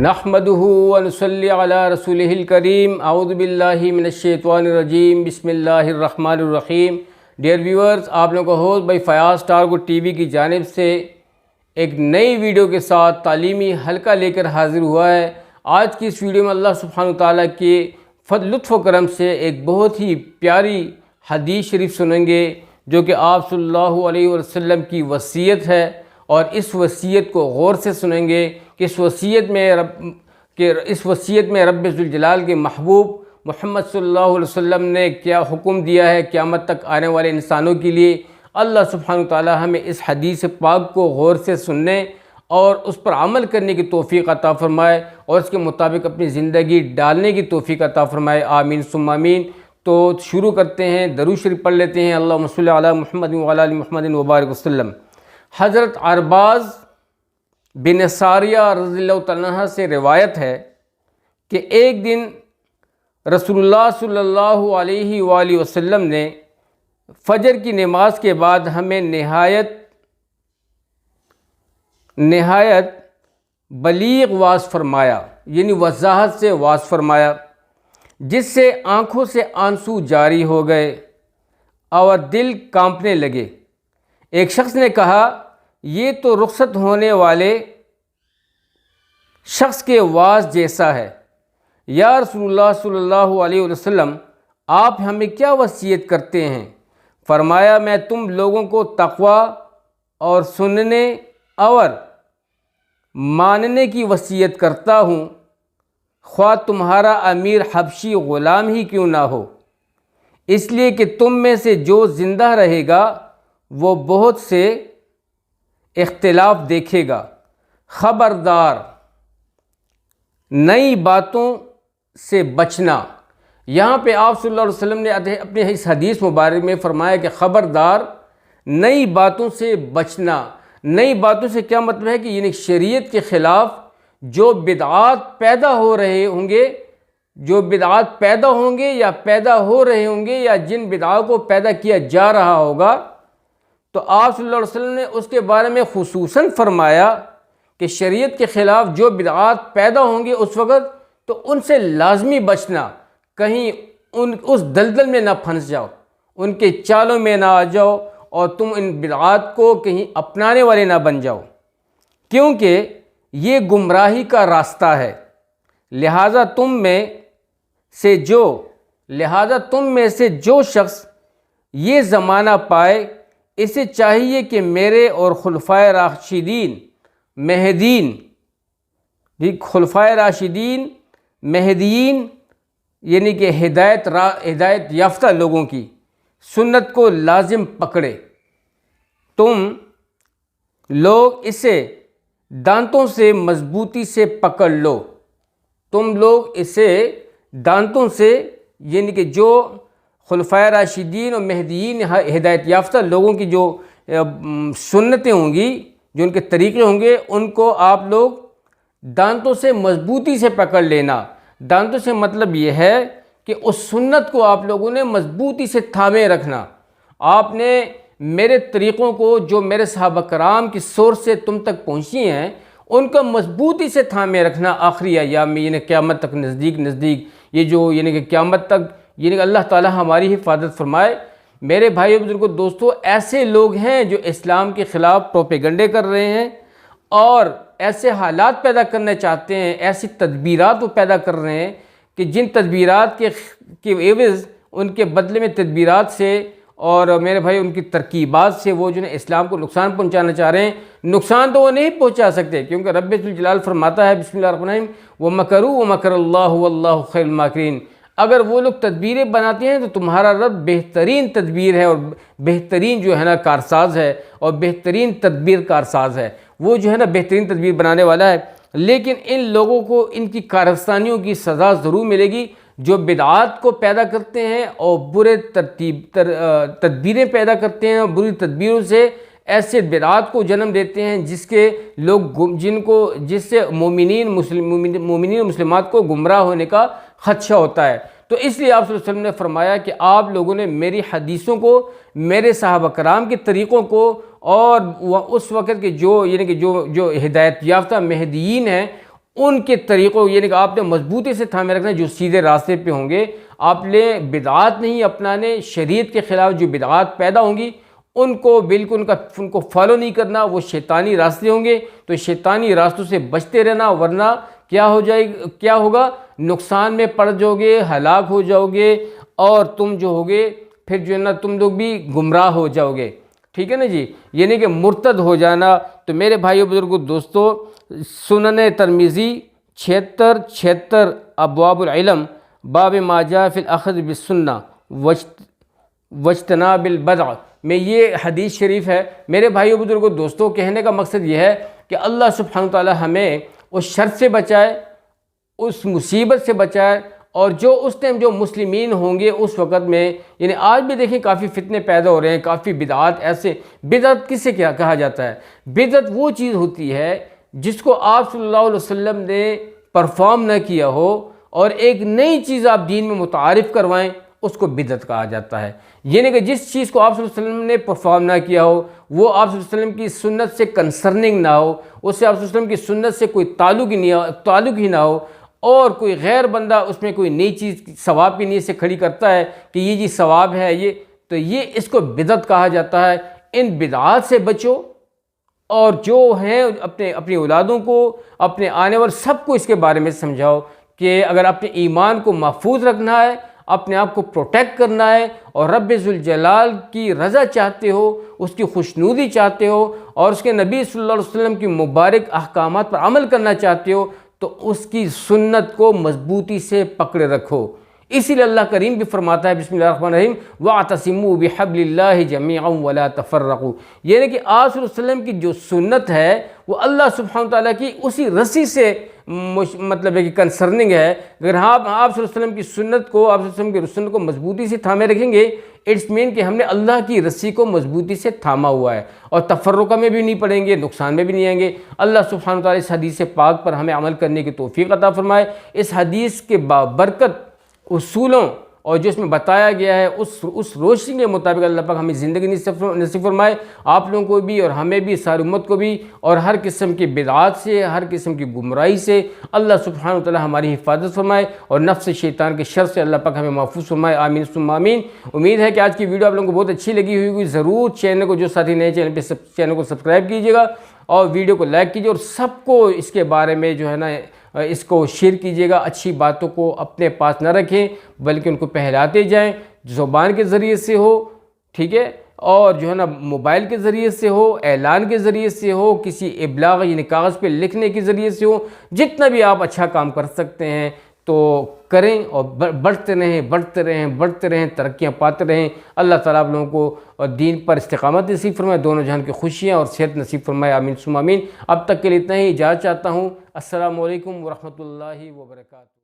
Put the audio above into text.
نحمده ونصلي على رسوله الكريم اعوذ باللہ من الشیطان الرجیم بسم اللہ الرحمن الرحیم۔ ڈیئر ویورز، آپ لوگوں کا ہوسٹ بھائی Fayaz star good T V کی جانب سے ایک نئی ویڈیو کے ساتھ تعلیمی حلقہ لے کر حاضر ہوا ہے۔ آج کی اس ویڈیو میں اللہ سبحانہ وتعالیٰ کے لطف و کرم سے ایک بہت ہی پیاری حدیث شریف سنیں گے جو کہ آپ صلی اللہ علیہ وسلم کی وصیت ہے، اور اس وصیت کو غور سے سنیں گے کہ اس وصیت میں رب ذوالجلال کے محبوب محمد صلی اللہ علیہ وسلم نے کیا حکم دیا ہے قیامت تک آنے والے انسانوں کے لیے۔ اللہ سبحانہ وتعالی ہمیں اس حدیث پاک کو غور سے سننے اور اس پر عمل کرنے کی توفیق عطا فرمائے، اور اس کے مطابق اپنی زندگی ڈالنے کی توفیق عطا فرمائے، آمین ثم آمین۔ تو شروع کرتے ہیں، درود شریف پڑھ لیتے ہیں۔ اللہم صلی علی محمد وعلی آل محمد وبارک وسلم۔ حضرت ارباز بن ساریہ رضی اللہ تعالیٰ عنہ سے روایت ہے کہ ایک دن رسول اللہ صلی اللہ علیہ وآلہ وسلم نے فجر کی نماز کے بعد ہمیں نہایت بلیغ واعظ فرمایا، یعنی وضاحت سے واعظ فرمایا، جس سے آنکھوں سے آنسو جاری ہو گئے اور دل کانپنے لگے۔ ایک شخص نے کہا، یہ تو رخصت ہونے والے شخص کے وعظ جیسا ہے۔ یا رسول اللہ صلی اللہ علیہ وسلم، آپ ہمیں کیا وصیت کرتے ہیں؟ فرمایا، میں تم لوگوں کو تقوی اور سننے اور ماننے کی وصیت کرتا ہوں، خواہ تمہارا امیر حبشی غلام ہی کیوں نہ ہو، اس لیے کہ تم میں سے جو زندہ رہے گا وہ بہت سے اختلاف دیکھے گا۔ خبردار، نئی باتوں سے بچنا۔ یہاں پہ آپ صلی اللہ علیہ وسلم نے اپنے اس حدیث مبارک میں فرمایا کہ خبردار، نئی باتوں سے بچنا۔ نئی باتوں سے کیا مطلب ہے کہ یعنی شریعت کے خلاف جو بدعات پیدا ہو رہے ہوں گے یا جن بدعات کو پیدا کیا جا رہا ہوگا، تو آپ صلی اللہ علیہ وسلم نے اس کے بارے میں خصوصاً فرمایا کہ شریعت کے خلاف جو بدعات پیدا ہوں گے اس وقت، تو ان سے لازمی بچنا، کہیں اس دلدل میں نہ پھنس جاؤ، ان کے چالوں میں نہ آ جاؤ، اور تم ان بدعات کو کہیں اپنانے والے نہ بن جاؤ، کیونکہ یہ گمراہی کا راستہ ہے۔ لہٰذا تم میں سے جو شخص یہ زمانہ پائے، اسے چاہیے کہ میرے اور خلفائے راشدین مہدیین یعنی کہ ہدایت یافتہ لوگوں کی سنت کو لازم پکڑے۔ تم لوگ اسے دانتوں سے مضبوطی سے پکڑ لو۔ یعنی کہ جو خلفائے راشدین اور مہدیین ہدایت یافتہ لوگوں کی جو سنتیں ہوں گی، جو ان کے طریقے ہوں گے، ان کو آپ لوگ دانتوں سے مضبوطی سے پکڑ لینا۔ دانتوں سے مطلب یہ ہے کہ اس سنت کو آپ لوگوں نے مضبوطی سے تھامے رکھنا۔ آپ نے میرے طریقوں کو، جو میرے صحابہ کرام کی سورس سے تم تک پہنچی ہیں، ان کو مضبوطی سے تھامے رکھنا آخری ایام میں، یعنی قیامت تک نزدیک یہ جو یعنی کہ قیامت تک، یعنی کہ اللہ تعالی ہماری حفاظت فرمائے۔ میرے بھائیو بزرگوں دوستو، ایسے لوگ ہیں جو اسلام کے خلاف پروپیگنڈے کر رہے ہیں اور ایسے حالات پیدا کرنا چاہتے ہیں، ایسی تدبیرات وہ پیدا کر رہے ہیں کہ جن تدبیرات کے عوض، ان کے بدلے میں تدبیرات سے اور میرے بھائی ان کی ترکیبات سے وہ جو ہے اسلام کو نقصان پہنچانا چاہ رہے ہیں۔ نقصان تو وہ نہیں پہنچا سکتے، کیونکہ رب ذوالجلال فرماتا ہے بسم اللہ الرحمن الرحیم وَمَكَرُوا وَمَكَرَ اللَّهُ وَاللَّهُ خَيْرُ الْمَاكِرِينَ۔ اگر وہ لوگ تدبیریں بناتے ہیں تو تمہارا رب بہترین تدبیر ہے اور بہترین جو ہے نا کارساز ہے، اور بہترین تدبیر کارساز ہے، وہ جو ہے نا بہترین تدبیر بنانے والا ہے۔ لیکن ان لوگوں کو ان کی کارستانیوں کی سزا ضرور ملے گی جو بدعات کو پیدا کرتے ہیں اور برے تدبیریں پیدا کرتے ہیں، اور بری تدبیروں سے ایسے بدعات کو جنم دیتے ہیں جس سے مومنین و مسلمات کو گمراہ ہونے کا خدشہ ہوتا ہے۔ تو اس لیے آپ صلی اللہ علیہ وسلم نے فرمایا کہ آپ لوگوں نے میری حدیثوں کو، میرے صحابہ کرام کے طریقوں کو، اور اس وقت کے جو یعنی کہ جو ہدایت یافتہ مہدیین ہیں ان کے طریقوں یعنی کہ آپ نے مضبوطی سے تھامے رکھنا ہے جو سیدھے راستے پہ ہوں گے. آپ نے بدعات نہیں اپنانے, شریعت کے خلاف جو بدعات پیدا ہوں گی ان کو بالکل ان کو فالو نہیں کرنا, وہ شیطانی راستے ہوں گے. تو شیطانی راستوں سے بچتے رہنا, ورنہ کیا ہوگا, نقصان میں پڑ جاؤ گے, ہلاک ہو جاؤ گے, اور تم جو ہوگے پھر جو ہے نا تم لوگ بھی گمراہ ہو جاؤ گے. ٹھیک ہے نا جی, یعنی کہ مرتد ہو جانا. تو میرے بھائیو بزرگو دوستو, سنن ترمذی 76 ابواب العلم باب ما جاء فی الاخذ بالسنہ واجتناب البدع میں یہ حدیث شریف ہے. میرے بھائیو بزرگو دوستو, کہنے کا مقصد یہ ہے کہ اللہ سبحانہ وتعالی ہمیں اس شر سے بچائے, اس مصیبت سے بچائے, اور جو اس ٹائم جو مسلمین ہوں گے اس وقت میں, یعنی آج بھی دیکھیں کافی فتنے پیدا ہو رہے ہیں, کافی بدعات ایسے. بدعت کسے کیا کہا جاتا ہے؟ بدعت وہ چیز ہوتی ہے جس کو آپ صلی اللہ علیہ وسلم نے پرفارم نہ کیا ہو اور ایک نئی چیز آپ دین میں متعارف کروائیں, اس کو بدعت کہا جاتا ہے. یعنی کہ جس چیز کو آپ صلی اللہ علیہ وسلم نے پرفارم نہ کیا ہو, وہ آپ صلی اللہ علیہ وسلم کی سنت سے کنسرننگ نہ ہو, اس سے آپ صلی اللہ علیہ وسلم کی سنت سے کوئی تعلق ہی نہ ہو, اور کوئی غیر بندہ اس میں کوئی نئی چیز ثواب کی نیت سے کھڑی کرتا ہے کہ یہ جی ثواب ہے یہ, تو یہ اس کو بدعت کہا جاتا ہے. ان بدعات سے بچو, اور جو ہیں اپنی اولادوں کو, اپنے آنے والے سب کو اس کے بارے میں سمجھاؤ کہ اگر اپنے ایمان کو محفوظ رکھنا ہے, اپنے آپ کو پروٹیکٹ کرنا ہے, اور رب ذوالجلال کی رضا چاہتے ہو, اس کی خوشنودی چاہتے ہو, اور اس کے نبی صلی اللہ علیہ وسلم کی مبارک احکامات پر عمل کرنا چاہتے ہو, تو اس کی سنت کو مضبوطی سے پکڑے رکھو. اسی لیے اللہ کریم بھی فرماتا ہے بسم اللہ الرحمن الرحیم وَاعْتَصِمُوا بِحَبْلِ اللَّهِ جَمِيعًا وَلَا تَفَرَّقُوا. یعنی کہ آپ صلی اللہ علیہ وسلم کی جو سنت ہے وہ اللہ سبحانہ تعالیٰ کی اسی رسی سے مطلب ہے کہ کنسرننگ ہے. اگر آپ صلی اللہ علیہ وسلم کی سنت کو, آپ صلی اللہ علیہ وسلم کی سنت کو مضبوطی سے تھامے رکھیں گے, اٹس مین کہ ہم نے اللہ کی رسی کو مضبوطی سے تھاما ہوا ہے, اور تفرقہ میں بھی نہیں پڑیں گے, نقصان میں بھی نہیں آئیں گے. اللہ سبحانہ تعالیٰ اس حدیث پاک پر ہمیں عمل کرنے کی توفیق عطا فرمائے. اس حدیث کے بابرکت اصولوں اور جو اس میں بتایا گیا ہے اس روشنی کے مطابق اللہ پاک ہمیں زندگی نصیب فرمائے, آپ لوگوں کو بھی اور ہمیں بھی, ساری امت کو بھی, اور ہر قسم کی بدعات سے, ہر قسم کی گمراہی سے اللہ سبحانہ وتعالی ہماری حفاظت فرمائے, اور نفس شیطان کے شر سے اللہ پاک ہمیں محفوظ فرمائے. آمین ثم آمین. امید ہے کہ آج کی ویڈیو آپ لوگوں کو بہت اچھی لگی ہوئی. ضرور چینل کو, جو ساتھی نئے چینل پہ چینل کو سبسکرائب کیجیے گا, اور ویڈیو کو لائک کیجیے, اور سب کو اس کے بارے میں جو ہے نا اس کو شیئر کیجیے گا. اچھی باتوں کو اپنے پاس نہ رکھیں بلکہ ان کو پھیلاتے جائیں, زبان کے ذریعے سے ہو, ٹھیک ہے, اور جو ہے نا موبائل کے ذریعے سے ہو, اعلان کے ذریعے سے ہو, کسی ابلاغ یعنی کاغذ پہ لکھنے کے ذریعے سے ہو. جتنا بھی آپ اچھا کام کر سکتے ہیں تو کریں, اور بڑھتے رہیں, ترقیاں پاتے رہیں. اللہ تعالیٰ آپ لوگوں کو دین پر استقامت نصیب فرمائے, دونوں جہان کی خوشیاں اور صحت نصیب فرمائے. آمین ثم آمین. اب تک کے لیے اتنا ہی, اجازت چاہتا ہوں. السلام علیکم ورحمۃ اللہ وبرکاتہ.